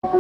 Hey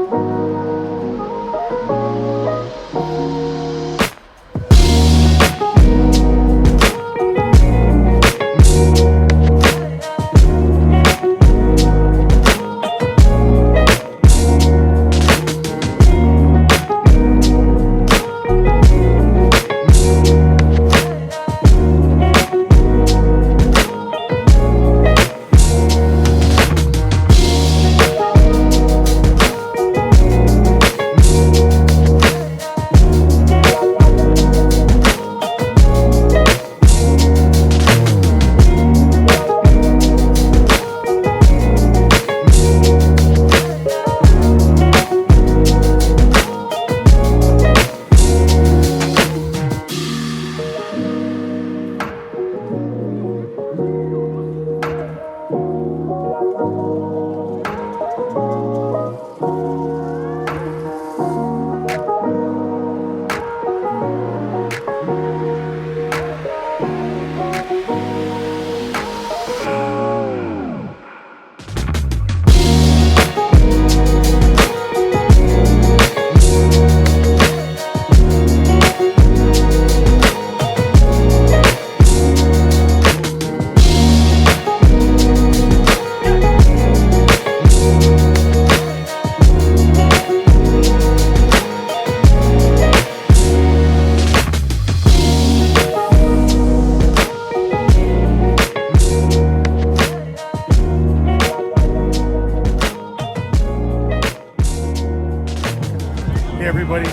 everybody,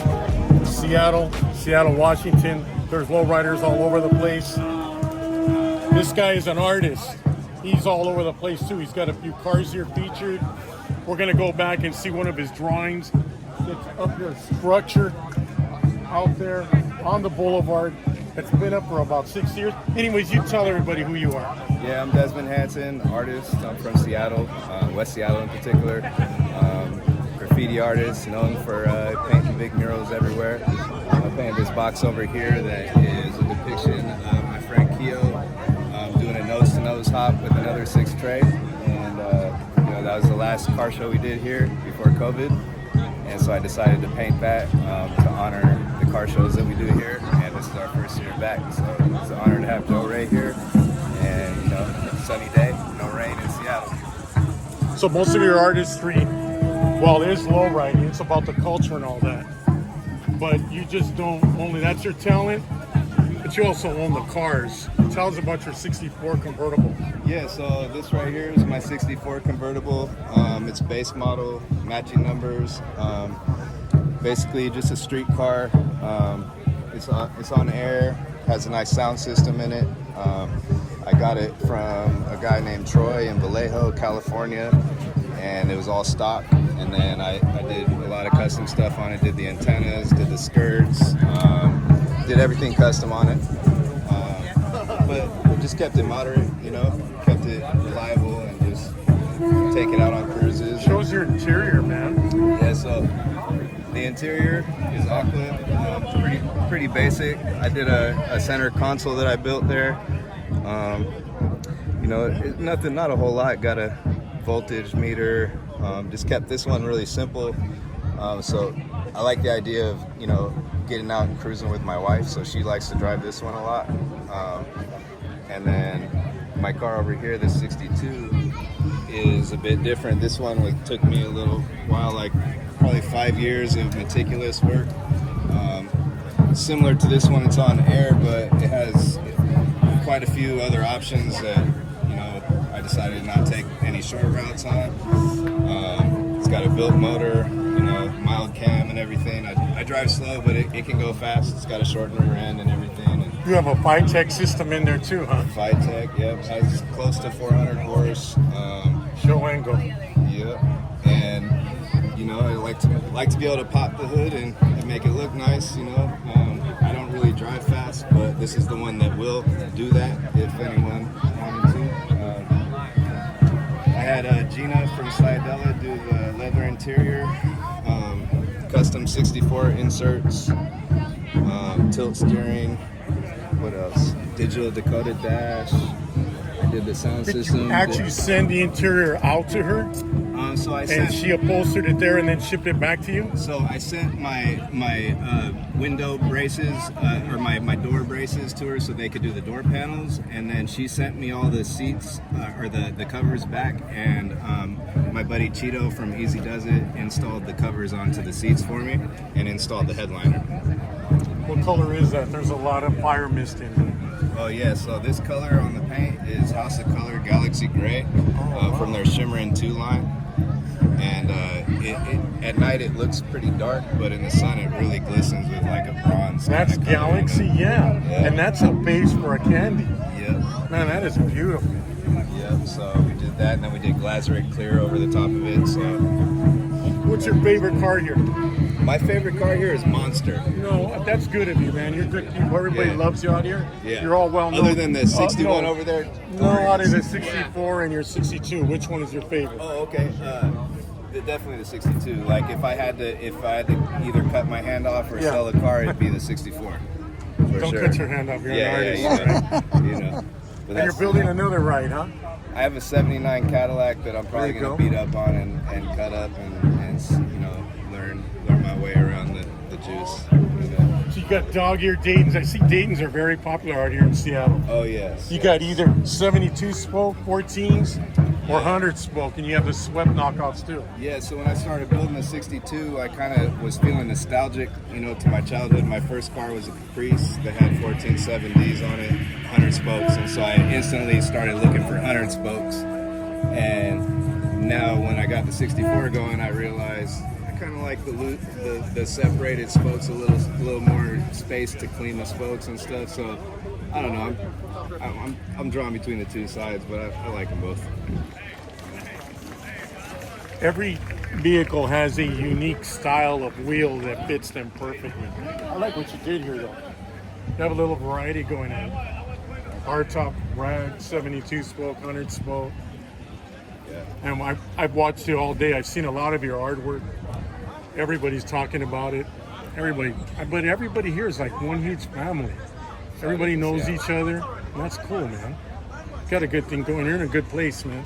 Seattle, Washington. There's lowriders all over the place. This guy is an artist. He's all over the place too. He's got a few cars here featured. We're gonna go back and see one of his drawings. It's up here, structure out there on the boulevard. It's been up for about 6 years. Anyways, you tell everybody who you are. Yeah, I'm Desmond Hansen, artist. I'm from Seattle, West Seattle in particular. Graffiti artist, known for painting big murals everywhere. I'm painting this box over here that is a depiction of my friend Keo doing a nose-to-nose hop with another 6 tray. And that was the last car show we did here before COVID. And so I decided to paint that to honor the car shows that we do here. And this is our first year back, so it's an honor to have Joe Ray here. And sunny day, no rain in Seattle. So most of your artistry, well, it is low riding. It's about the culture and all that. But you just don't only, that's your talent, but you also own the cars. Tell us about your 64 convertible. Yeah, so this right here is my 64 convertible. It's base model, matching numbers. Basically just a street car. It's on air, has a nice sound system in it. I got it from a guy named Troy in Vallejo, California, and it was all stock. And then I did a lot of custom stuff on it, did the antennas, did the skirts, did everything custom on it. But just kept it moderate, kept it reliable and just take it out on cruises. Shows your interior, man. Yeah, so the interior is aqua, pretty basic. I did a center console that I built there. Nothing, not a whole lot. Got a voltage meter. Just kept this one really simple. So I like the idea of, getting out and cruising with my wife. So she likes to drive this one a lot. And then my car over here, this 62, is a bit different. This one took me a little while, like probably 5 years of meticulous work. Similar to this one, it's on air, but it has quite a few other options that, I decided to not take any short routes on. It's got a built motor, mild cam and everything. I drive slow, but it can go fast. It's got a short rear end and everything. And you have a Tech system in there too, huh? Tech, yep. Has close to 400 horse. Show angle. Yep. And I like to be able to pop the hood and make it look nice. I don't really drive fast, but this is the one that will do that if anyone wanted to. I had Gina from Seattl do the leather interior, custom 64 inserts, tilt steering. What else? Digital decoded dash. I did the sound system. Did you actually send the interior out to her? So I And sent, she upholstered it there and then shipped it back to you? so I sent my window braces or my door braces to her so they could do the door panels, and then she sent me all the seats or the covers back, and my buddy Cheeto from EaZy Duz installed the covers onto the seats for me and installed the headliner. What color is that? There's a lot of fire mist in it. Oh yeah, so this color on the paint is House of Color Galaxy Gray from their Shimmerin' 2 line. And at night it looks pretty dark, but in the sun it really glistens with like a bronze. That's kind of color, Galaxy, you know? yeah. And that's a base for a candy. Yep. Man, that is beautiful. Yep. So we did that, and then we did Glazerite clear over the top of it. So What's your favorite car here? my favorite car here is Monster. No, that's good of you, man. You're good people. Everybody Yeah. loves you out here. Yeah. You're all well known. Other than the 61 no. over there. No, out of the 64 and your 62. Which one is your favorite? Oh, okay. Definitely the 62. Like if I had to either cut my hand off or Yeah. sell the car, it'd be the 64. For Don't sure. cut your hand off. You're Yeah, an yeah, artist. you know. You know. But And you're that's- building another ride, huh? I have a 79 Cadillac that I'm probably There you going to beat up on and cut up and you know learn my way around the juice. You know. So you got dog-eared Daytons. I see Daytons are very popular out here in Seattle. Oh yes. You got either 72 spoke 14s or 100 spoke, and you have the swept knockoffs too. Yeah, so when I started building the 62, I kind of was feeling nostalgic, you know, to my childhood. My first car was a Caprice that had 1470s on it, 100 spokes, and so I instantly started looking for 100 spokes. And now when I got the 64 going, I realized I kind of like the separated spokes, a little more space to clean the spokes and stuff. So I don't know, I'm drawn between the two sides, but I like them both. Every vehicle has a unique style of wheel that fits them perfectly. I like what you did here, though. You have a little variety going on. Hardtop rag, 72 spoke, 100 spoke. Yeah. And I've watched you all day. I've seen a lot of your artwork. Everybody's talking about it. But everybody here is like one huge family. Everybody knows each other. And that's cool, man. Got a good thing going. You're in a good place, man.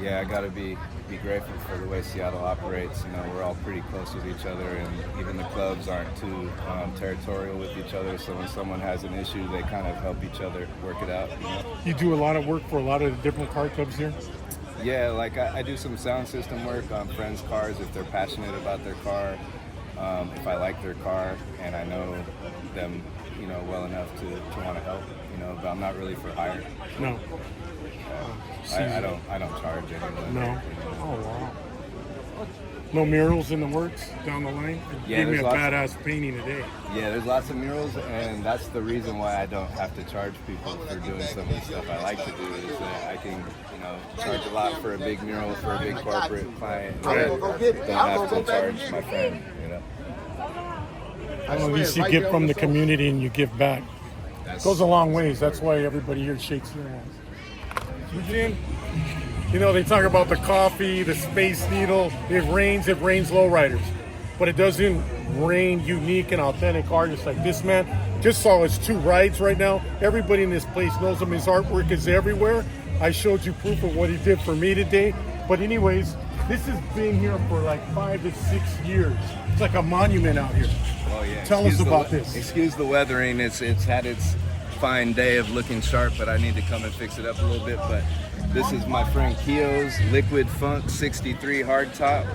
Yeah, I gotta be grateful for the way Seattle operates. You know, we're all pretty close with each other, and even the clubs aren't too territorial with each other. So when someone has an issue, they kind of help each other work it out. You know? You do a lot of work for a lot of the different car clubs here. Yeah, like I do some sound system work on friends' cars if they're passionate about their car. If I like their car and I know them, you know, well enough to want to help. You know, but I'm not really for hire. No. I don't charge anyone. No. Oh wow. No murals in the works down the line. Yeah, Give me a there's lots. badass painting today. Yeah, there's lots of murals, and that's the reason why I don't have to charge people for doing some of the stuff I like to do. Is that I can, you know, charge a lot for a big mural for a big corporate client. Right. Don't have to charge my friend. You know. At least you get from the community and you give back. Goes a long ways. That's why everybody here shakes their hands. Eugene, you know, they talk about the coffee, the Space Needle. It rains Lowriders. But it doesn't rain unique and authentic artists like this man. Just saw his 2 rides right now. Everybody in this place knows him. His artwork is everywhere. I showed you proof of what he did for me today. But anyways, this has been here for like 5 to 6 years. It's like a monument out here. Oh yeah. Tell us about this. Excuse the weathering. It's had its fine day of looking sharp, but I need to come and fix it up a little bit. But this is my friend Keo's Liquid Funk 63 hardtop.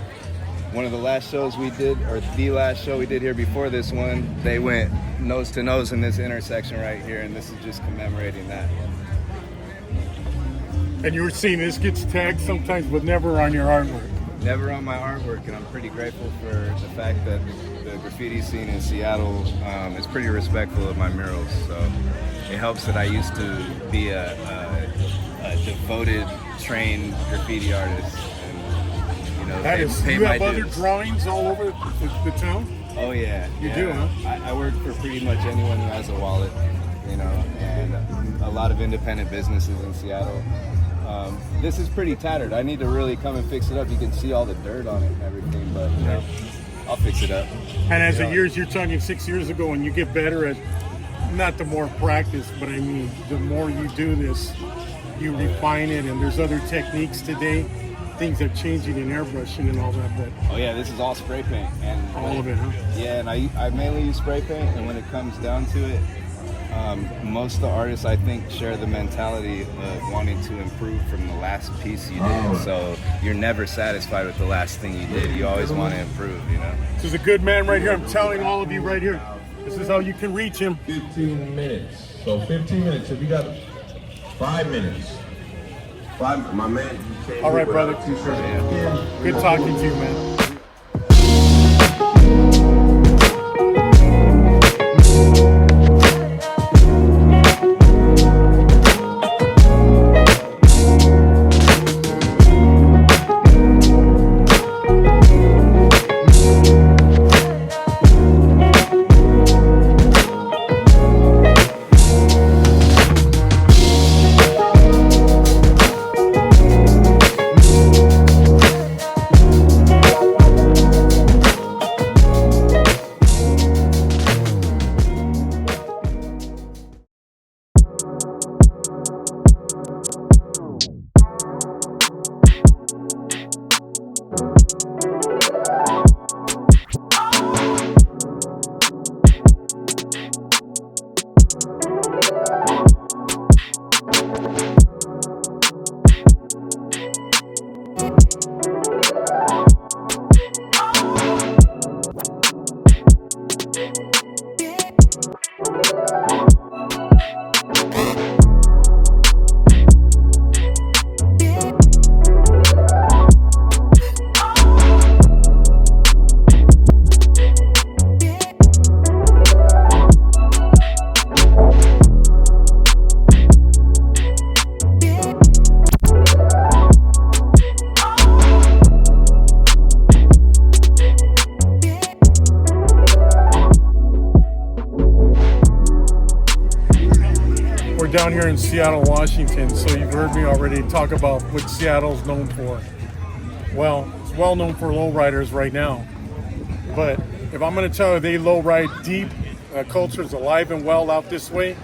One of the last shows we did, or the last show we did here before this one, they went nose to nose in this intersection right here, and this is just commemorating that. And you were seeing this gets tagged sometimes, but never on your artwork. Never on my artwork, and I'm pretty grateful for the fact that the graffiti scene in Seattle is pretty respectful of my murals. So it helps that I used to be a devoted, trained graffiti artist, and you know, That is, pay you my have other dues. drawings all over the town? Oh yeah, You yeah. do, huh? I work for pretty much anyone who has a wallet, you know, and a lot of independent businesses in Seattle. This is pretty tattered. I need to really come and fix it up. You can see all the dirt on it and everything, but you know, I'll fix it up. And as the Yeah. years, you're talking 6 years ago, and you get better at, not the more practice, but I mean, the more you do this, you refine it, and there's other techniques today. things are changing in airbrushing and all that, but Oh yeah, this is all spray paint, and all of it, huh? yeah, and I mainly use spray paint, and when it comes down to it, most of the artists I think share the mentality of wanting to improve from the last piece you did. So you're never satisfied with the last thing you did. You always want to improve, you know. This is a good man right here. I'm telling all of you right here. This is how you can reach him. 15 minutes. So 15 minutes. If you got 5 minutes. My man. All right, brother. Good talking to you, man. Down here in Seattle, Washington, so you've heard me already talk about what Seattle's known for. Well, it's well known for lowriders right now, but if I'm going to tell you they lowride deep, culture is alive and well out this way.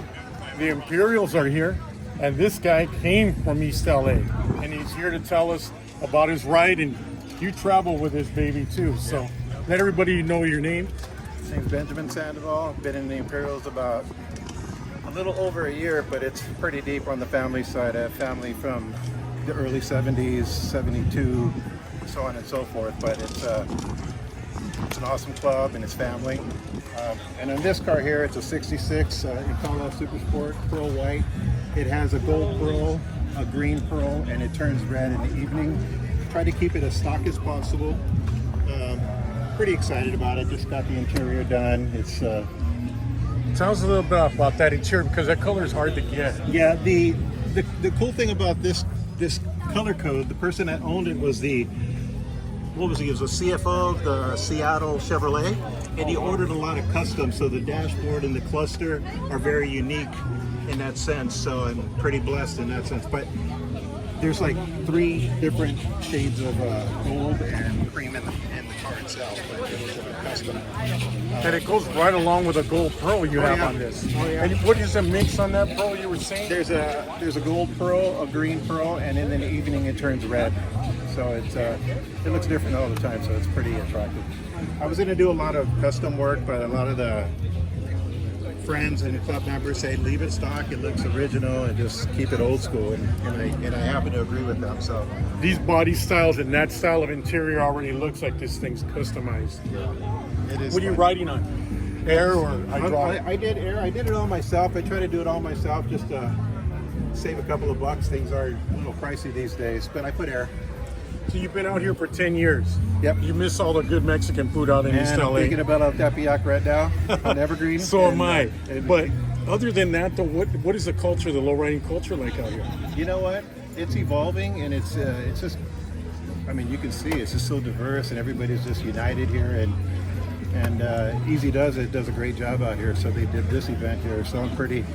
The Imperials are here, and this guy came from East LA, and he's here to tell us about his ride, and you travel with this baby too, so let everybody know your name. My name's Benjamin Sandoval. I've been in the Imperials about a little over a year, but it's pretty deep on the family side. I have family from the early 70s, 72, so on and so forth, but it's an awesome club and it's family. And on this car here, it's a 66 Impala Super Sport Pearl White. It has a gold pearl, a green pearl, and it turns red in the evening. Try to keep it as stock as possible. Pretty excited about it. Just got the interior done. It's Tell us a little bit about that interior, because that color is hard to get. yeah. The cool thing about this color code, the person that owned it was He was a CFO of the Seattl Chevrolet, and he ordered a lot of custom. So the dashboard and the cluster are very unique in that sense. So I'm pretty blessed in that sense. But there's like 3 different shades of gold and cream in the car itself, but it was custom. And it goes right along with a gold pearl you have on this. Oh, yeah. And what is the mix on that pearl you were saying? There's a gold pearl, a green pearl, and in the evening it turns red. So it looks different all the time, so it's pretty attractive. I was going to do a lot of custom work, but a lot of the friends and club members say leave it stock, it looks original, and just keep it old school, and I happen to agree with them. So These body styles and that style of interior already looks like this thing's customized. it is. What are you fun. riding on? Air or hydraulic? I did air. I did it all myself. I try to do it all myself just to save a couple of bucks. Things are a little pricey these days, but I put air. So you've been out here for 10 years. Yep. You miss all the good Mexican food out in East And I'm LA. thinking about El Tepeyac right now on Evergreen. So am And, I. and But other than that, though, what is the culture, the lowriding culture like out here? you know what? It's evolving, and it's just. I mean, you can see it's just so diverse, and everybody's just united here. And EaZy Duz does a great job out here. So they did this event here. So I'm pretty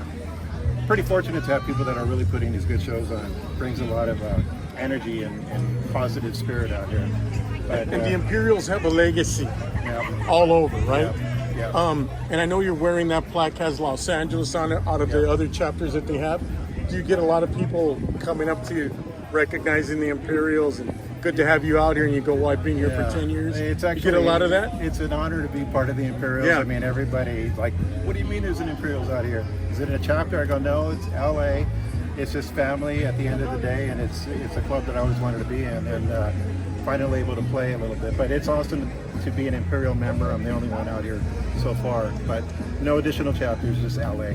fortunate to have people that are really putting these good shows on. Brings a lot of energy and positive spirit out here. But, And the Imperials have a legacy all over, right? Yeah. And I know you're wearing that plaque has Los Angeles on it out of the other chapters that they have. Do you get a lot of people coming up to you recognizing the Imperials, and good to have you out here. And you go, well, I've been here for 10 years. It's you actually, get a lot of that? It's an honor to be part of the Imperials. Yeah. I mean, everybody, like, what do you mean there's an Imperials out here? Is it a chapter? I go, no, it's LA. It's just family at the end of the day, and it's a club that I always wanted to be in, and finally able to play a little bit. But it's awesome to be an Imperial member. I'm the only one out here so far, but no additional chapters, just LA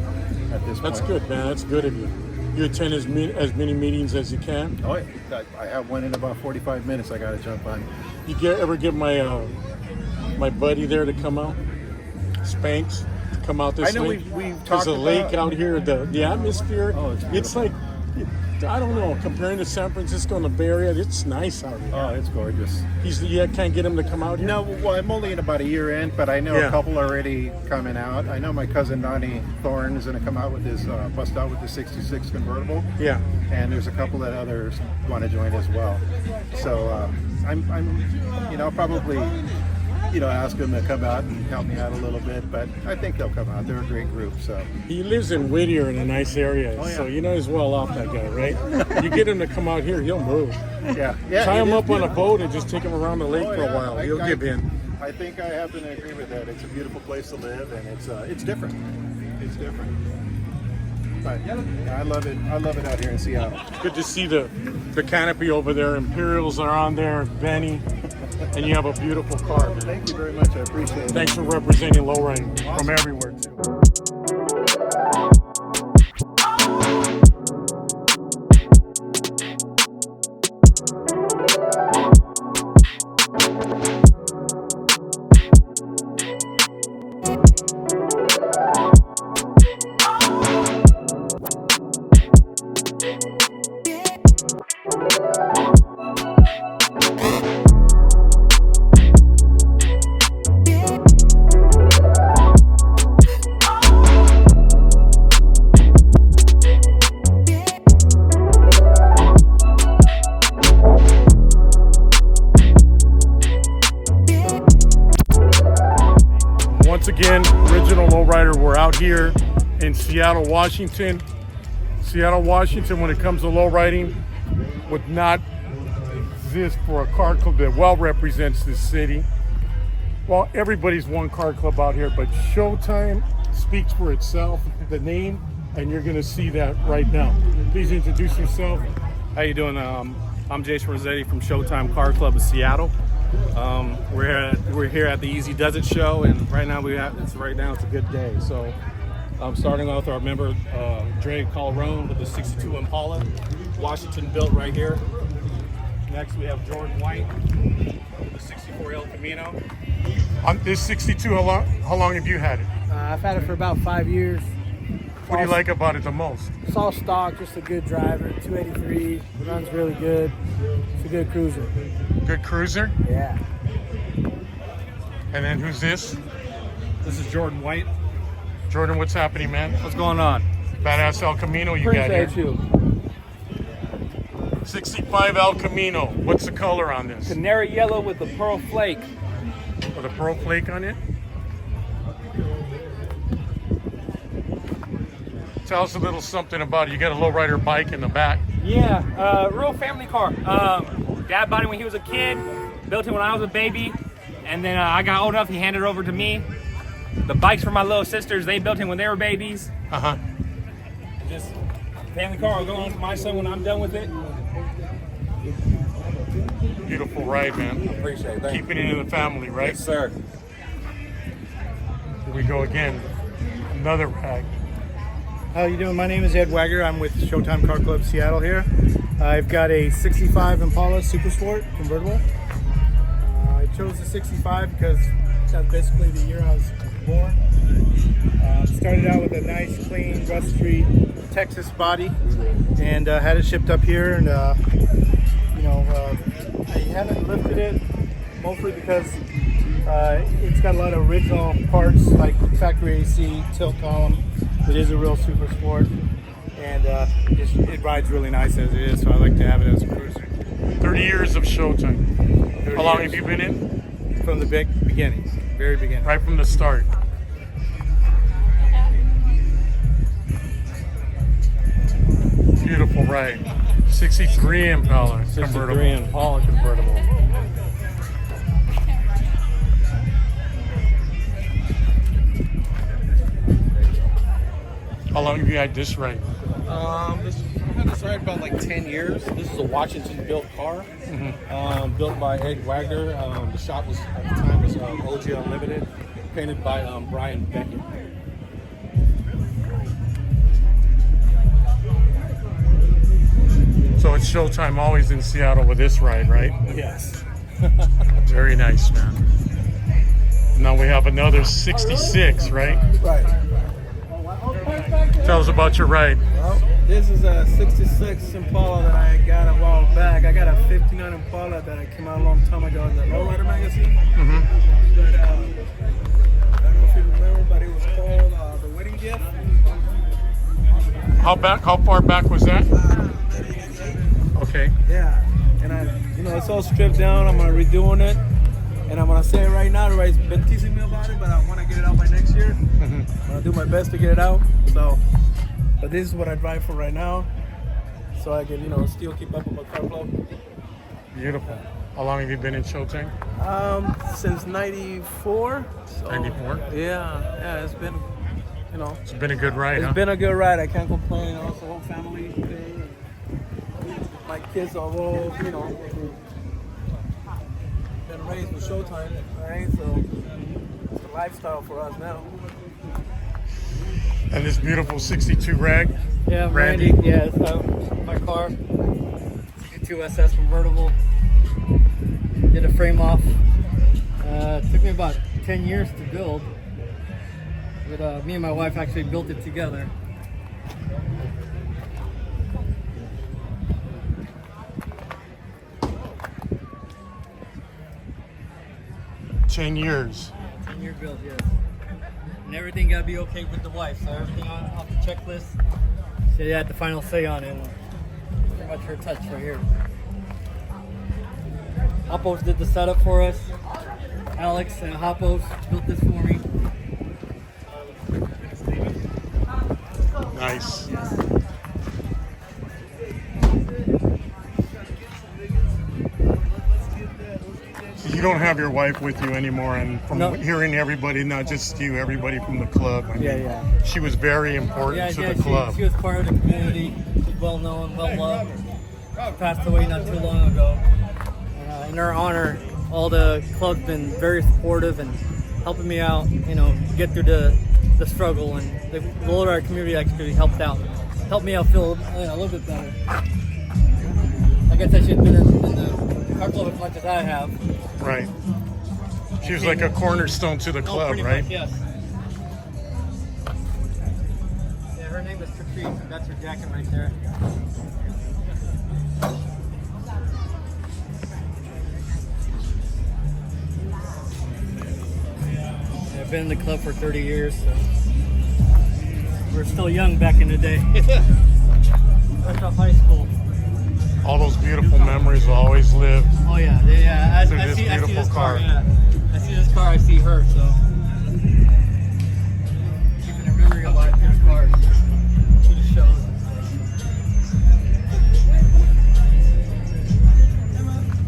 at this point. That's good, man. That's good of you. You attend as many meetings as you can. Oh, I have one in about 45 minutes I got to jump on. You ever get my my buddy there to come out? Spanks to come out this I know lake? we've talked There's a lake about- out here. The atmosphere. Oh, it's like, I don't know, comparing to San Francisco and the Bay Area, it's nice out here. Oh, it's gorgeous. You can't get him to come out here? No, well, I'm only in about a year in, but I know Yeah. a couple already coming out. I know my cousin Donnie Thorne is going to come out with his, bust out with the 66 convertible. Yeah. And there's a couple that others want to join as well. So I'm probably, ask them to come out and help me out a little bit, but I think they'll come out. They're a great group, so. He lives in Whittier in a nice area, Oh, yeah. so you know he's well off, that guy, right? You get him to come out here, he'll move. Yeah. Tie it him is up on a beautiful. boat and just take him around the lake Oh, for a yeah. while. He'll give in. I think I happen to agree with that. It's a beautiful place to live, and it's different. It's different. But yeah, I love it. I love it out here in Seattle. Good to see the canopy over there. Imperials are on there, Benny, and you have a beautiful car, man. Thank you very much. I appreciate it. Thanks for representing Lowrider from everywhere, too. Once again, original Lowrider. We're out here in Seattle, Washington. Seattle, Washington, when it comes to lowriding, would not exist for a car club that well represents this city. Well, everybody's one car club out here, but Showtime speaks for itself, the name, and you're gonna see that right now. Please introduce yourself. How you doing? I'm Jason Rossetti from Showtime Car Club of Seattle. We're here at the EaZy Duz show, and right now it's a good day. So I'm starting off with our member Dre Calderon with the 62 Impala, Washington built right here. Next we have Jordan White with the 64 El Camino. On this 62, how long have you had it? I've had it for about 5 years. What do you like about it the most? It's all stock, just a good driver. 283, runs really good. It's a good cruiser. Good cruiser. Yeah. And then who's this? This is Jordan White. Jordan, what's happening, man? What's going on? Badass El Camino you got here. Appreciate you. 65 El Camino. What's the color on this? Canary yellow with the pearl flake. With a pearl flake on it? Tell us a little something about it. You got a lowrider bike in the back. Yeah, real family car. Dad bought it when he was a kid, built it when I was a baby, and then I got old enough, he handed it over to me. The bike's for my little sisters, they built it when they were babies. Uh-huh. Just family car, I'll go on to my son when I'm done with it. Beautiful ride, man. Appreciate it, Keeping it in the family, right? Yes, sir. Here we go again. Another rag. How you doing? My name is Ed Wagger. I'm with Showtime Car Club Seattle here. I've got a 65 Impala Super Sport convertible. I chose the 65 because that's basically the year I was born. Started out with a nice, clean, rust-free Texas body, and had it shipped up here. And I haven't lifted it mostly because it's got a lot of original parts like factory AC, tilt column. It is a real super sport, and it rides really nice as it is, so I like to have it as a cruiser. 30 years of Showtime. 30 How long years. have you been in? From the beginning, very beginning. Right from the start. Beautiful ride. '63 Impala 63 convertible. Impala convertible. How long have you had this ride? I've had this ride about like 10 years. This is a Washington-built car, built by Ed Wagner. The shop was at the time was OG Unlimited, painted by Brian Beckett. So it's Showtime always in Seattle with this ride, right? Yes. Very nice, man. Now we have another 66, right? Right. Tell us about your ride. Well, this is a 66 Impala that I got a while back. I got a 59 Impala that came out a long time ago in the Lowrider magazine. But I don't know if you remember, but it was called The Wedding Gift. How far back was that? Okay. Yeah. And it's all stripped down. I'm redoing it. And I'm gonna say it right now, everybody's been teasing me about it, but I wanna get it out by next year. I'm gonna do my best to get it out. So, but this is what I drive for right now. So I can, still keep up with my car club. Beautiful. How long have you been in Showtime? Since 94. So, 94? Yeah, it's been, It's been a good ride, it's been a good ride. I can't complain. It's a whole family thing. My kids are all, been raised with Showtime, right? So it's a lifestyle for us now. And this beautiful 62 rag. Yeah, Randy. Yeah, it's my car. 62 SS convertible. Did a frame off. Took me about 10 years to build. But me and my wife actually built it together. 10 years. 10-year build, yes. And everything got to be okay with the wife, so everything off the checklist. So you had the final say on it. Pretty much her touch right here. Hoppos did the setup for us. Alex and Hoppos built this for me. Nice. You don't have your wife with you anymore, and from hearing everybody, not just you, everybody from the club. I mean, she was very important to the club. She was part of the community. She's well known, well loved. She passed away not too long ago. In her honor, all the club's been very supportive and helping me out, get through the struggle, and the Lowrider community actually helped me out feel a little bit better. Like I said, she's been in the car club as much as I have. Right. She was like a cornerstone to the club, right? Much, yes. Yeah, her name is Patrice. That's her jacket right there. I've been in the club for 30 years, so we're still young back in the day. Fresh off high school. All those beautiful memories will always live. Oh yeah. I see this car. Yeah, I see this car. I see her. So keeping a memory alive through the cars, through the shows.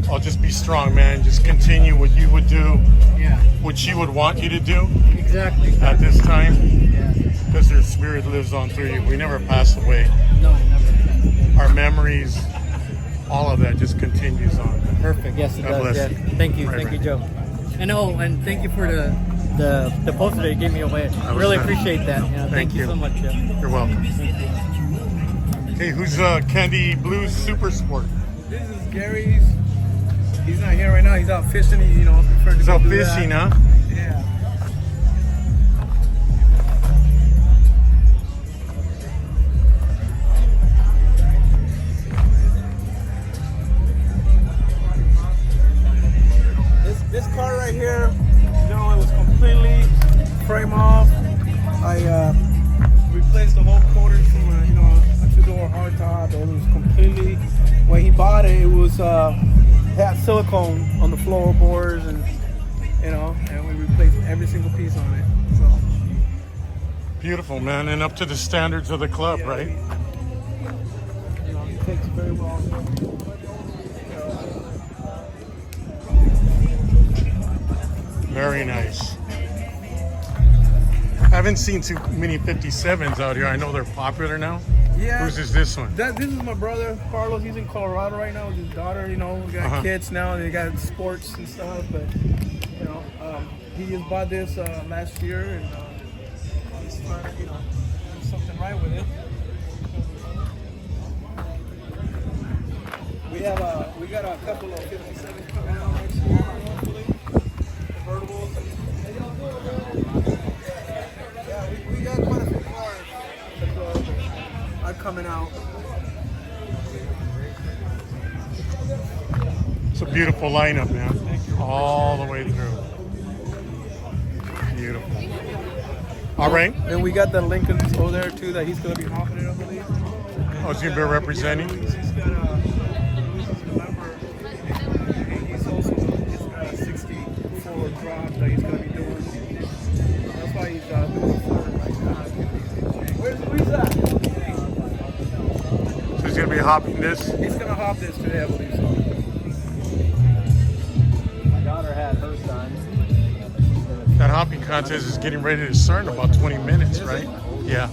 I'll just be strong, man. Just continue what you would do. Yeah. What she would want you to do. Exactly. At this time. Yeah. Because her spirit lives on through you. We never pass away. No, never. Our memories, all of that just continues on. Perfect. Yes, it does. Yeah. Thank you. Thank you, Joe. And thank you for the poster that you gave me away. I really appreciate that. Thank you so much, Joe. You're welcome. Hey, who's Candy Blues Super Sport? This is Gary's. He's not here right now. He's out fishing. He's out fishing, huh? Yeah. This car right here, it was completely frame off. I replaced the whole quarters from a two-door hardtop. It was completely. When he bought it, it was had silicone on the floorboards, and and we replaced every single piece on it. So beautiful, man, and up to the standards of the club, right? He takes very well Very nice. I haven't seen too many 57s out here. I know they're popular now. Yeah. Whose is this one? This is my brother, Carlos. He's in Colorado right now with his daughter. You know, we got kids now. They got sports and stuff. But, you know, he just bought this last year. And he's trying to, you know, do something right with it. We got a couple of 57s coming out next year, hopefully. Convertibles. Yeah, we got quite a few cars that are coming out. It's a beautiful lineup, man. All the way through. Beautiful. All right. And we got the Lincolns over there too that he's going to be hopping it, I believe. Oh, he's going to be representing? He's got a November. He's also got a 64 drop that he's going to be doing. That's why he's doing it forward right now. Where's that? So he's going to be hopping this? He's going to hop this today, I believe so. My daughter had hers done. That hopping contest is getting ready to start in about 20 minutes, right? Yeah.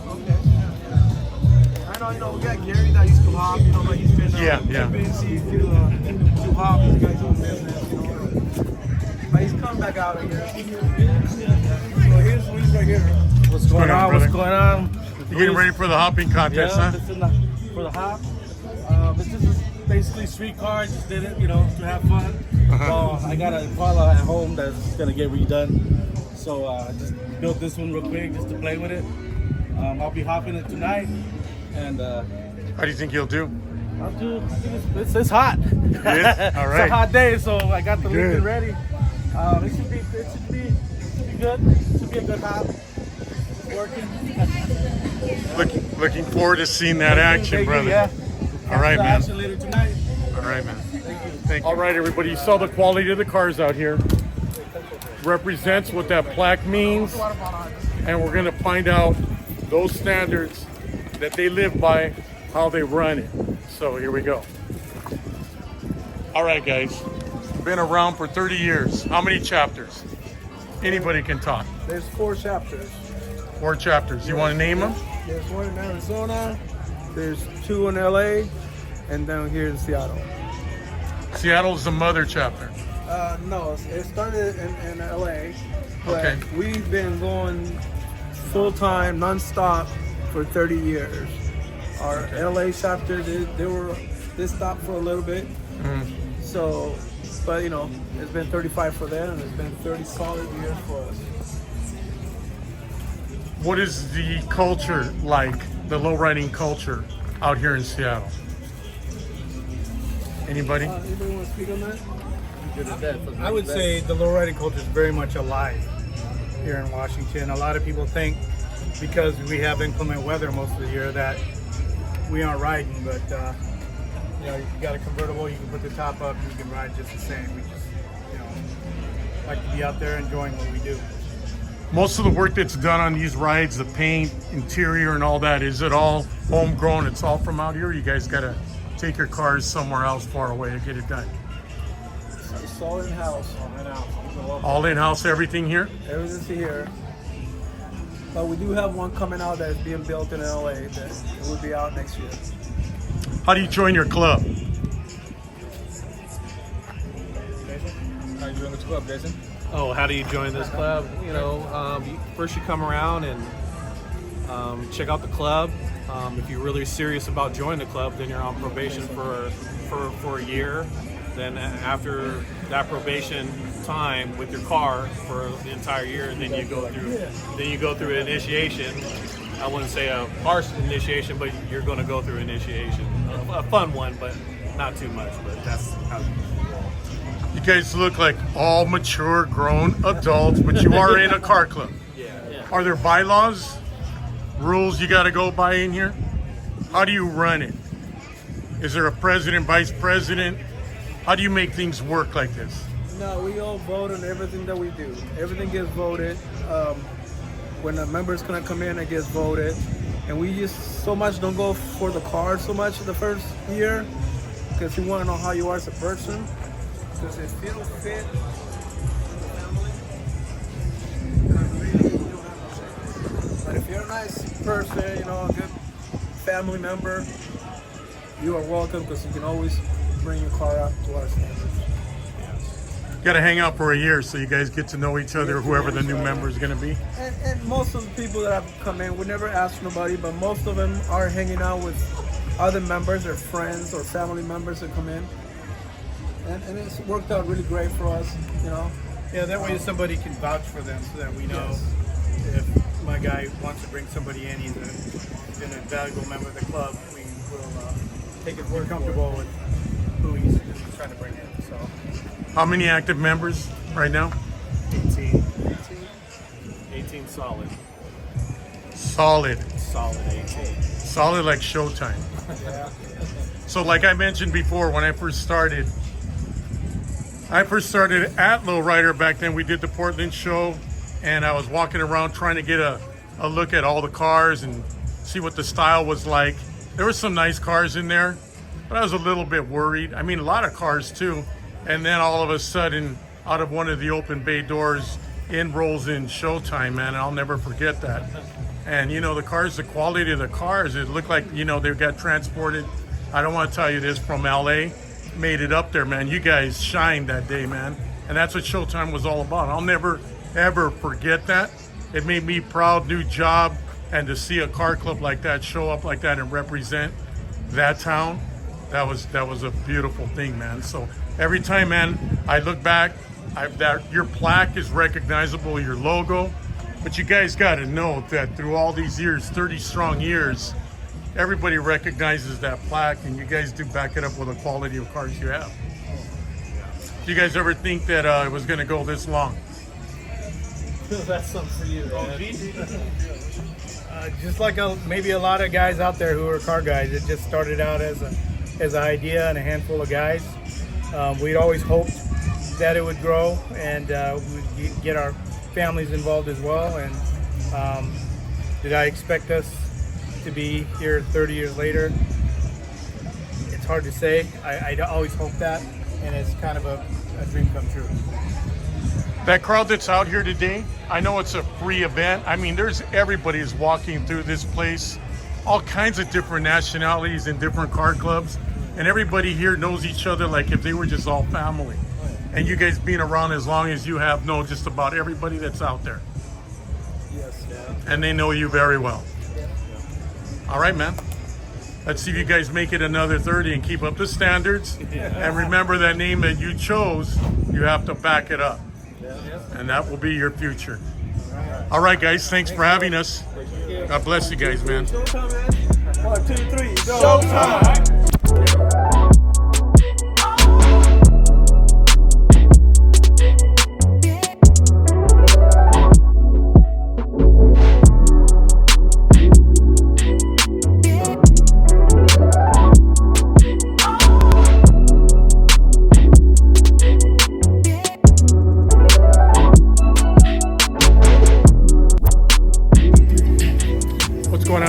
I know, we got Gary that used to hop, you know, but he's been Yeah. too busy to hop. He's got his own business, you know. But he's come back out again. So here's Luis right here. What's going on, brother? What's going on? You getting ready for the hopping contest, Yeah, huh? this is for the hop. This is basically street car. Just did it, you know, to have fun. Well, I got a Impala at home that's gonna get redone. So I just built this one real quick just to play with it. I'll be hopping it tonight. And how do you think you'll do? I think it's hot. It is? All right. It's a hot day, so I got the Good. Lincoln ready. It should be good. It should be a good hop. Working. Looking forward to seeing that action, brother. Yeah. All right, man. Action later tonight. All right, man. Thank you. All right, everybody. You saw the quality of the cars out here. Represents what that plaque means, and we're gonna find out those standards that they live by, how they run it. So here we go. All right, guys. Been around for 30 years. How many chapters? Anybody can talk. There's 4 chapters. 4 chapters. You want to name them? There's one in Arizona. There's 2 in LA, and down here in Seattle. Seattle's the mother chapter. No, it started in LA, but Okay. we've been going full-time, non-stop for 30 years. Our LA chapter, they stopped for a little bit. So, but you know, it's been 35 for them, and it's been 30 solid years for us. What is the culture like, the low riding culture out here in Seattle? Anybody? Anybody want to speak on that? I would say the lowriding culture is very much alive here in Washington. A lot of people think because we have inclement weather most of the year that we aren't riding, but you know, you got a convertible, you can put the top up, you can ride just the same. We just, you know, like to be out there enjoying what we do. Most of the work that's done on these rides, the paint, interior, and all that, is it all homegrown? It's all from out here? You guys got to take your cars somewhere else far away to get it done? It's all in-house. All in-house, everything here? Everything's here. But we do have one coming out that's being built in LA that will be out next year. How do you join your club? How you doing with the club, Jason? Oh, how do you join this club? You know, first you come around and check out the club. If you're really serious about joining the club, then you're on probation for a year. Then after that probation time with your car for the entire year, then you go through an initiation. I wouldn't say a harsh initiation, but you're going to go through initiation. A fun one, but not too much. But that's how. You guys look like all mature, grown adults, but you are in a car club. Yeah. Are there bylaws, rules you got to go by in here? How do you run it? Is there a president, vice president? How do you make things work like this? No, we all vote on everything that we do. Everything gets voted. When a member's gonna come in, it gets voted. And we just so much don't go for the car so much the first year because we want to know how you are as a person. Because if you don't fit in the family, nice person, you know, a good family member, you are welcome because you can always bring your car up to our standards. Got to hang out for a year so you guys get to know each other, whoever the new member is going to be. And most of the people that have come in, we never ask nobody, but most of them are hanging out with other members or friends or family members that come in. And it's worked out really great for us, you know. Yeah, that way somebody can vouch for them so that we know if my guy wants to bring somebody in, he's an invaluable member of the club. We will take it more comfortable with who he's trying to bring in. So, How many active members right now? 18 solid. Solid. Solid 18. Solid like Showtime. So like I mentioned before, when I first started at Lowrider back then. We did the Portland show, and I was walking around trying to get a look at all the cars and see what the style was like. There were some nice cars in there, but I was a little bit worried. I mean, a lot of cars too. And then all of a sudden, out of one of the open bay doors, in rolls in Showtime, man. And I'll never forget that. And you know, the cars, the quality of the cars, it looked like, you know, they got transported. I don't want to tell you this, from LA, made it up there, man. You guys shined that day, man. And that's what Showtime was all about. I'll never, ever forget that. It made me proud, new job, and to see a car club like that show up like that and represent that town, that was a beautiful thing, man. So every time, man, I look back, your plaque is recognizable, your logo, but you guys got to know that through all these years, 30 strong years, everybody recognizes that plaque, and you guys do back it up with the quality of cars you have. Do you guys ever think that it was going to go this long? That's something for you, man. Just like maybe a lot of guys out there who are car guys, it just started out as an idea and a handful of guys. We'd always hoped that it would grow and we'd get our families involved as well. And did I expect us to be here 30 years later? It's hard to say. I always hope that, and it's kind of a dream come true. That crowd that's out here today, I know it's a free event. I mean, everybody is walking through this place, all kinds of different nationalities and different car clubs, and everybody here knows each other like if they were just all family. And you guys being around as long as you have, know just about everybody that's out there. Yes, yeah. And they know you very well. All right, man. Let's see if you guys make it another 30 and keep up the standards. And remember, that name that you chose, you have to back it up. And that will be your future. All right, guys. Thanks for having us. God bless you guys, man. Showtime, man. 1, 2, 3, Showtime.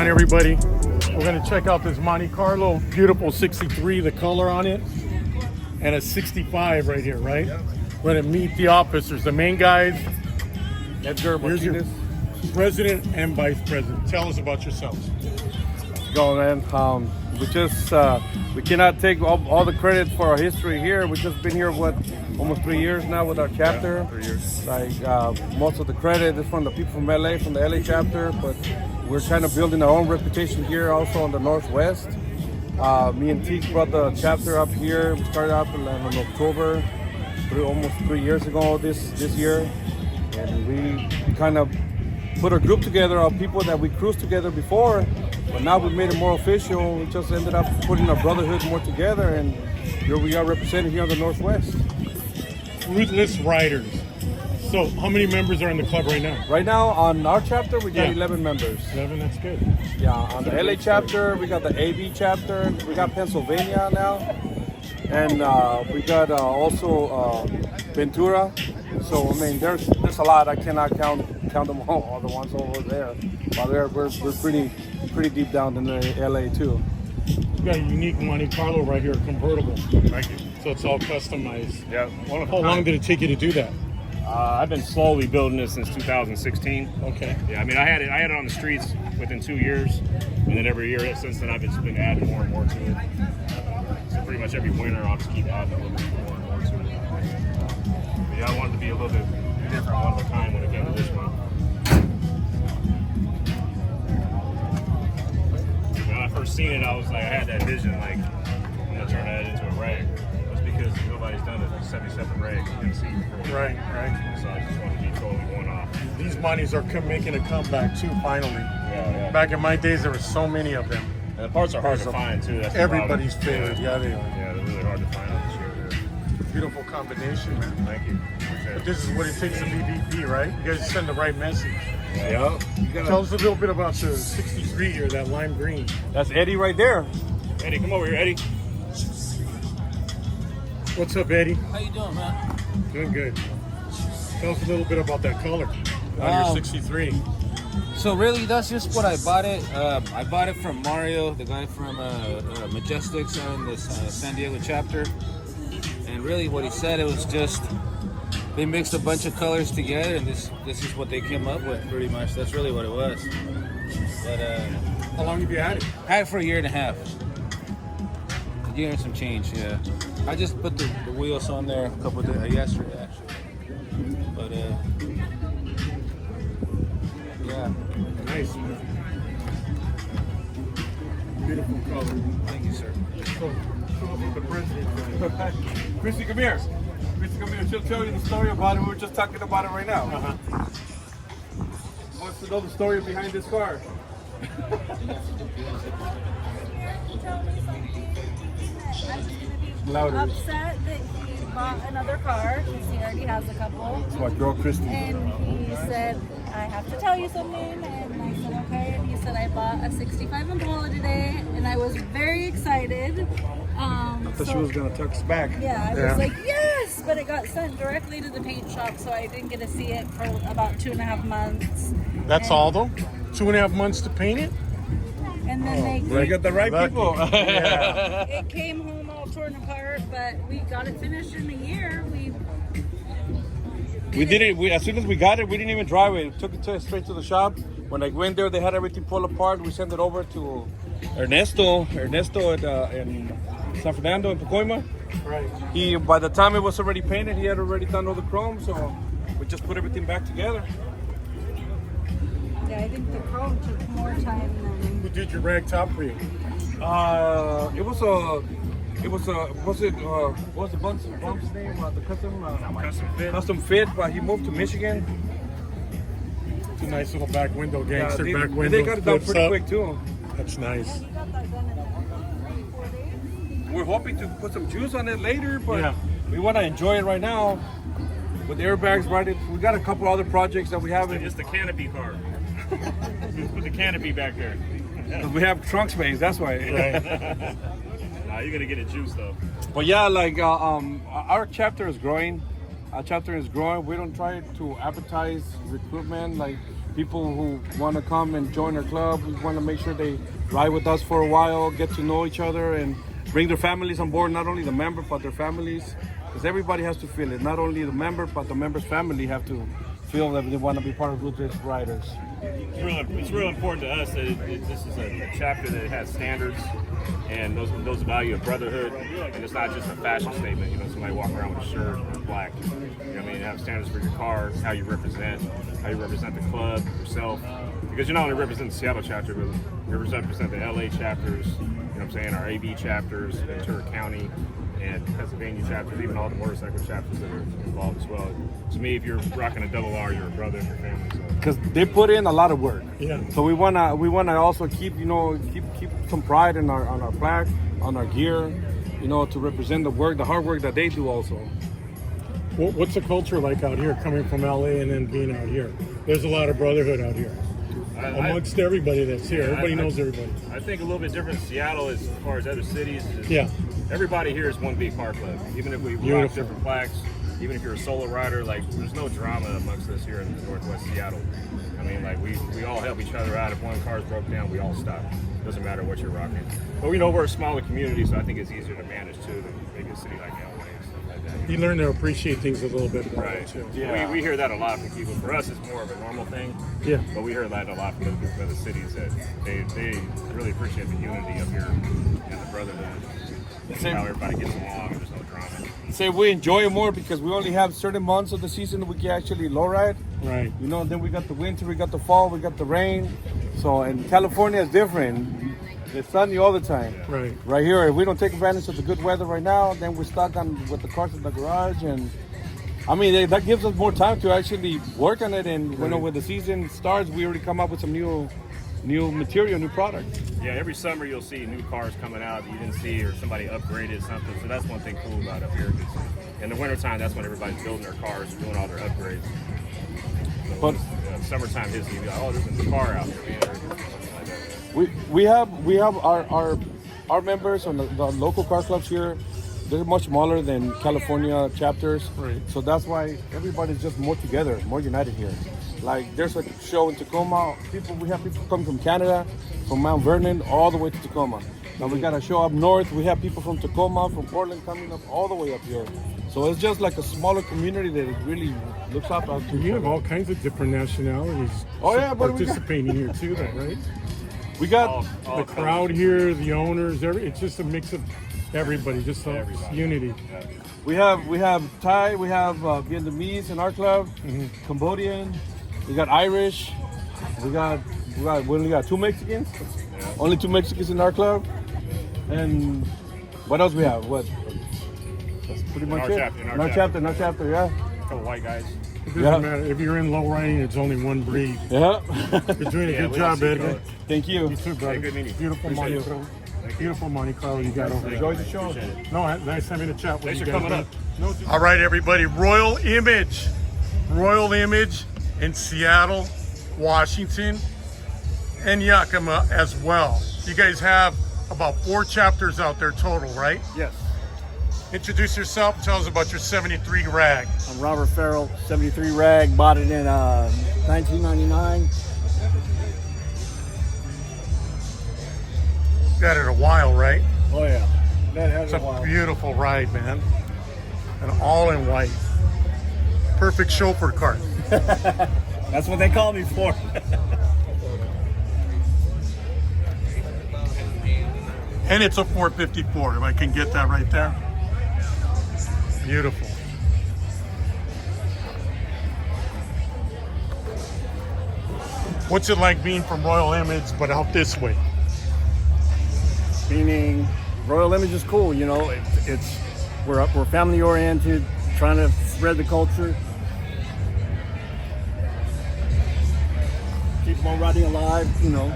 Everybody, we're going to check out this Monte Carlo, beautiful 63, the color on it, and a 65 right here, right? We're going to meet the officers, the main guys. Here's your president and vice president. Tell us about yourselves. Go, man. We cannot take all the credit for our history here. We've just been here, almost 3 years now with our chapter. 3 years. Most of the credit is from the people from LA, from the LA chapter, but we're kind of building our own reputation here also on the Northwest. Me and Teek brought the chapter up here. We started out in October, almost 3 years ago this year. And we kind of put a group together of people that we cruised together before, but now we made it more official. We just ended up putting our brotherhood more together, and here we are represented here on the Northwest. Ruthless Ryderz. So how many members are in the club right now? Right now on our chapter, we got 11 members. 11, that's good. Yeah, on the LA chapter, we got the AB chapter, we got Pennsylvania now, and we got also Ventura. So I mean, there's a lot. I cannot count them all the ones over there. But we're pretty deep down in the LA too. You got a unique Monte Carlo right here, convertible. Thank you. So it's all customized. Yeah. How long did it take you to do that? I've been slowly building this since 2016. Okay. Yeah, I mean, I had it on the streets within 2 years, and then every year since then I've just been adding more and more to it. So pretty much every winter I'll just keep adding a little bit more and more to it. But yeah, I wanted to be a little bit different, one of a kind when it came to this one. When I first seen it, I was like, I had that vision, like, I'm gonna turn that into a rag. That's because nobody's done a 77 rag in the before. Right. So I just want to be totally one off. These monies are making a comeback too, finally. Yeah. Back in my days, there were so many of them. And the parts are hard to find too. That's the Everybody's problem. favorite. Yeah, they are. Yeah, they're really hard to find on this year. Beautiful combination, man. Thank you. But this is what it takes to be BP, right? You guys send the right message. Yeah. Tell us a little bit about the 63 here, that lime green. That's Eddie right there. Eddie, come over here, Eddie. What's up, Eddie? How you doing, man? Doing good. Tell us a little bit about that color on your 63. So really, that's just what I bought it. I bought it from Mario, the guy from Majestics in the San Diego chapter. And really, what he said, it was just they mixed a bunch of colors together, and this is what they came up with, pretty much. That's really what it was. But how long have you had it? Had it for a year and a half. A year and some change, yeah. I just put the wheels on there a couple of days yesterday, actually. But yeah. Nice. Beautiful color. Thank you, sir. Show us what the president. Chrissy, come here. Chrissy, come here. She'll tell you the story about it. We were just talking about it right now. Wants to know the story behind this car. Louder. Upset that he bought another car because he already has a couple. That's my girl, Christy. And he said, I have to tell you something. And I said, okay. And he said, I bought a 65 Impala today. And I was very excited. I thought she was going to text back. Yeah, I was like, yes! But it got sent directly to the paint shop, so I didn't get to see it for about 2.5 months. That's all, though? 2.5 months to paint it? And then they got the right people. Yeah. It came home all torn apart, but we got it finished in a year. We did it. As soon as we got it, we didn't even drive it. We took it straight to the shop. When I went there, they had everything pulled apart. We sent it over to Ernesto in San Fernando in Pacoima. Right. By the time it was already painted, he had already done all the chrome, so we just put everything back together. Yeah, I think the chrome took more time than... Who did your rag top for you? What was the bump's name? The custom fit. But he moved to Michigan. It's a nice little back window, gangster they, back window. They got it done pretty up. quick too. That's nice. We're hoping to put some juice on it later, but we want to enjoy it right now. With the airbags right in. We got a couple other projects that we haven't. Just the canopy car. Put the canopy back there. We have trunk space, that's why. Right. Nah, you're gonna get it juice though. But yeah, like our chapter is growing. Our chapter is growing. We don't try to advertise recruitment, like people who want to come and join our club. We want to make sure they ride with us for a while, get to know each other, and bring their families on board. Not only the member, but their families, because everybody has to feel it. Not only the member, but the member's family have to feel that they want to be part of Ruthless Ryderz. It's real important to us that this is a chapter that has standards and those value of brotherhood, and it's not just a fashion statement. You know, somebody walk around with a shirt or black. You know what I mean? Have standards for your car, how you represent the club, yourself. Because you not only represent the Seattle chapter, but you represent the LA chapters. You know what I'm saying? Our AB chapters, Ventura County, and Pennsylvania chapters, even all the motorcycle chapters that are involved as well. To me, if you're rocking a double R, you're a brother in your family. Because they put in a lot of work. Yeah. So we wanna also keep some pride in our plaque, on our gear, to represent the hard work that they do also. What's the culture like out here, coming from LA and then being out here? There's a lot of brotherhood out here. Amongst everybody that's here. Everybody knows everybody. I think a little bit different in Seattle as far as other cities. Everybody here is one big car club. Even if we rock different plaques, even if you're a solo rider, like there's no drama amongst us here in Northwest Seattle. I mean, like we all help each other out. If one car's broke down, we all stop. Doesn't matter what you're rocking. But we know we're a smaller community, so I think it's easier to manage too than maybe a city like LA and stuff like You learn to appreciate things a little bit more Right. too. Yeah. We hear that a lot from people. For us, it's more of a normal thing. Yeah. But we hear that a lot from the other cities that they really appreciate the unity up here and the brotherhood. And how everybody gets along and there's no drama. Say we enjoy it more because we only have certain months of the season that we can actually low ride. Right. You know, then we got the winter, we got the fall, we got the rain. So, and California is different. It's sunny all the time. Right. Right here, if we don't take advantage of the good weather right now, then we're stuck with the cars in the garage. And I mean, that gives us more time to actually work on it. And you know, when the season starts, we already come up with some new material, new product. Yeah, every summer you'll see new cars coming out that you didn't see, or somebody upgraded something. So that's one thing cool about up here. In the wintertime, that's when everybody's building their cars, doing all their upgrades. So But summertime hits, you'll be like, oh, there's a new car out there, man. Or something like that. We have our members on the local car clubs here. They're much smaller than California chapters, Right. so that's why everybody's just more together, more united here. Like there's a show in Tacoma. We have people come from Canada, from Mount Vernon, all the way to Tacoma. Now we got a show up north. We have people from Tacoma, from Portland, coming up all the way up here. So it's just like a smaller community that really looks up out to. You have all kinds of different nationalities participating here too, though, right? We got the crowd here, the owners. It's just a mix of everybody, just unity. We have Thai, we have Vietnamese in our club, Cambodian, we got Irish, we only got 2 Mexicans, only 2 Mexicans in our club, and what else we have? That's pretty much it. In our chapter, yeah. A couple white guys. It doesn't matter. If you're in low riding, it's only one breed. Yeah. You're doing a good job, Edgar. Thank you. You too, brother. Good meeting you. Beautiful Monte Carlo. Beautiful Monte Carlo you got over there. Enjoy the show. No, nice having a chat with Thanks you for guys. coming up. All right, everybody. Royal Image in Seattle, Washington, and Yakima as well. You guys have about 4 chapters out there total, right? Yes. Introduce yourself and tell us about your 73 rag. I'm Robert Farrell, 73 rag, bought it in 1999. Got it a while, right? Oh yeah, that has It's a while. a beautiful ride, man. And all in white. Perfect chauffeur car. That's what they call me for. And it's a 454, if I can get that right there. Beautiful. What's it like being from Royal Image, but out this way? Meaning, Royal Image is cool. You know, we're family oriented, trying to spread the culture, keep on riding alive. You know.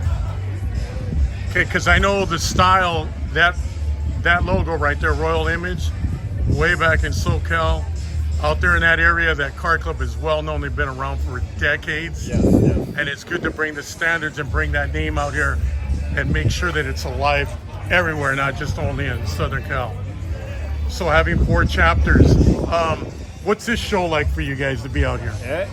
Okay, because I know the style, that logo right there, Royal Image, way back in SoCal, out there in that area, that car club is well known. They've been around for decades. Yes. And it's good to bring the standards and bring that name out here and make sure that it's alive everywhere, not just only in Southern Cal. So having 4 chapters, what's this show like for you guys to be out here? Yeah,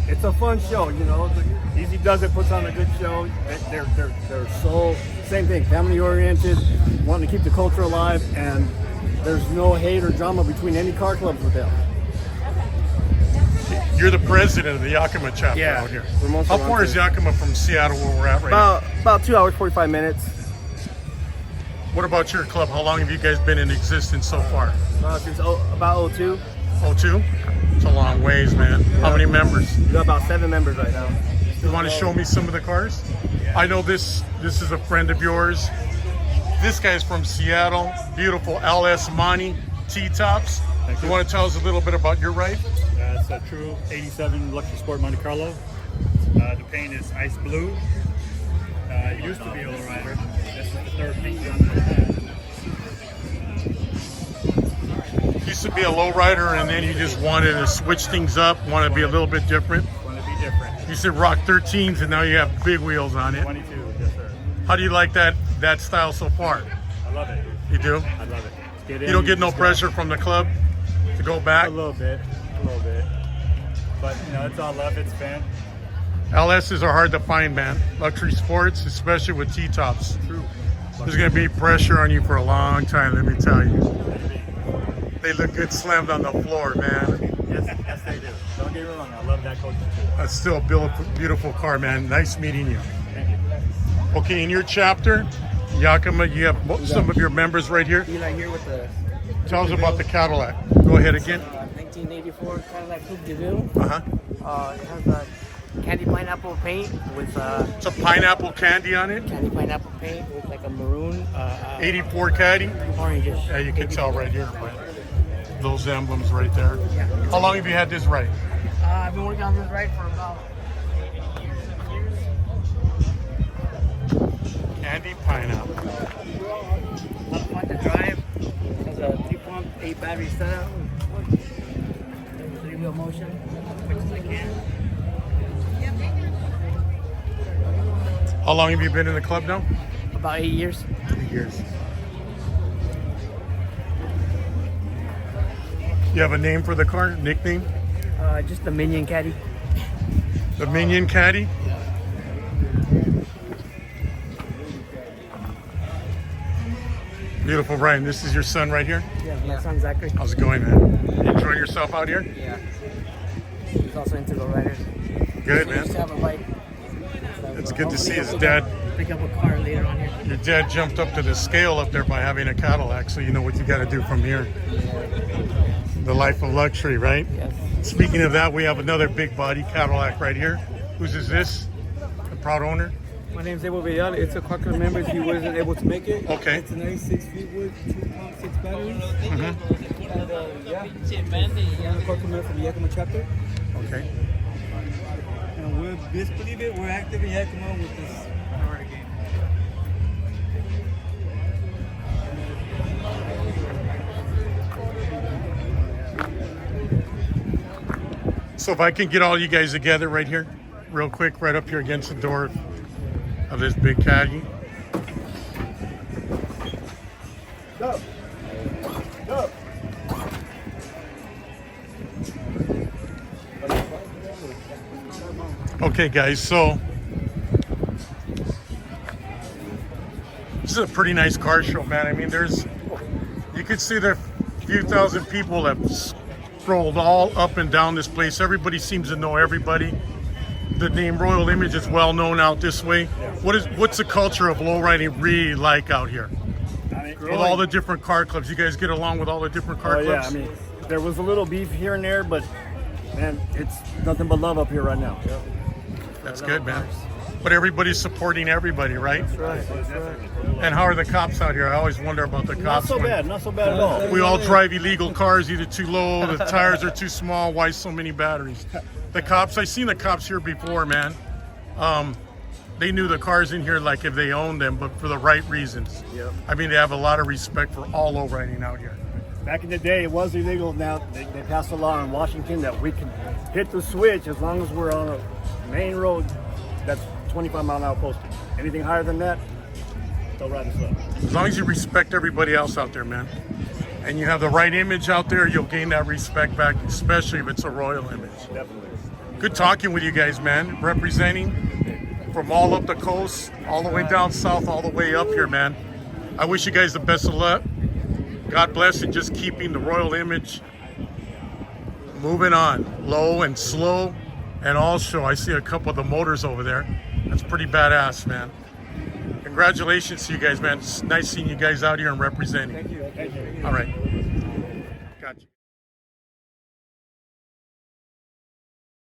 it's a fun show, you know. EaZy Duz puts on a good show. They're so, same thing, family oriented, wanting to keep the culture alive, and there's no hate or drama between any car clubs with them. You're the president of the Yakima chapter out here. How far is Yakima from Seattle where we're at right now? About 2 hours, 45 minutes. What about your club? How long have you guys been in existence so far? Since about 02. 02? It's a long ways, man. How many members? We got about 7 members right now. You want to show me some of the cars? I know this is a friend of yours. This guy's from Seattle. Beautiful LS Monty T-tops. You want to tell us a little bit about your ride? It's a true 87 Luxury Sport Monte Carlo. The paint is ice blue. It used to be a Lowrider. This is the 3rd paint job that I had. Used to be a lowrider, and then you just wanted to switch things up, want to be a little bit different. Want to be different. You said rock 13s, and now you have big wheels on it. 22, yes sir. How do you like that style so far? I love it. You do? I love it. You don't get no pressure from the club to go back? A little bit. But, you know, it's all love, it's fan. LSs are hard to find, man. Luxury sports, especially with T-tops. True. There's going to be pressure on you for a long time, let me tell you. They look good slammed on the floor, man. Yes, they do. Don't get me wrong. I love that coach too. That's still a beautiful car, man. Nice meeting you. Okay, in your chapter, Yakima, you have some of your members right here. EaZy here with the. Tell us about the Cadillac. Go ahead again. 1984 Cadillac Coupe de Ville. Uh-huh. It has candy pineapple paint with. It's a pineapple candy on it. Candy pineapple paint with like a maroon. 84 Caddy. Orangish. Yeah, you can tell right here, right? Those emblems right there. Yeah. How long have you had this right? I've been working on this ride for about 8 years. Candy pineapple. A lot of fun to drive. It has a 3-pump, 8 battery setup. 3-wheel motion. Quick as I can. How long have you been in the club now? About 8 years. 8 years. You have a name for the car? Nickname? Just the Minion Caddy. The Minion Caddy? Beautiful, Ryan. This is your son right here? Yeah, my son Zachary. How's it going, man? You enjoying yourself out here? Yeah. He's also into Lowrider. Good, He man. used to have a bike. It's good to see his dad. Pick up a car later on here. Your dad jumped up to the scale up there by having a Cadillac, so you know what you got to do from here. The life of luxury, right? Yes. Speaking of that, we have another big body Cadillac right here. Whose is this? The proud owner? My name's Desmond Hansen. It's a car club member. He wasn't able to make it. Okay. It's a 96 Fleetwood, 2.6 batteries. Mm-hmm. And yeah, I'm a car club member for the Yakima chapter. Okay. And we're, just believe it, we're active in Yakima with this Lowrider game. So if I can get all you guys together right here, real quick, right up here against the door of this big caddy. Go. Go. Okay, guys, so this is a pretty nice car show, man. I mean, you can see there are a few thousand people that strolled all up and down this place. Everybody seems to know everybody. The name Royal Image is well known out this way. What's the culture of lowriding really like out here? I mean, With all the different car clubs, you guys get along with all the different car yeah, clubs? I mean, there was a little beef here and there, but man, it's nothing but love up here right now. That's good, man. But everybody's supporting everybody, right? That's right. That's right. And how are the cops out here? I always wonder about the Not cops. so bad. Not so bad at all. We all drive illegal cars, either too low, the tires are too small. Why so many batteries? The cops, I've seen the cops here before, man. They knew the cars in here like if they owned them, but for the right reasons. Yep. I mean, they have a lot of respect for all lowriding out here. Back in the day, it was illegal. Now they passed a law in Washington that we can hit the switch as long as we're on a main road that's 25 mile an hour posted. Anything higher than that, they'll ride us up. As long as you respect everybody else out there, man, and you have the right image out there, you'll gain that respect back, especially if it's a royal image. Definitely. Good talking with you guys, man. Representing from all up the coast, all the way down south, all the way up here, man. I wish you guys the best of luck. God bless, and just keeping the royal image moving on, low and slow. And also, I see a couple of the motors over there. That's pretty badass, man. Congratulations to you guys, man. It's nice seeing you guys out here and representing. Thank you. Thank you. All right.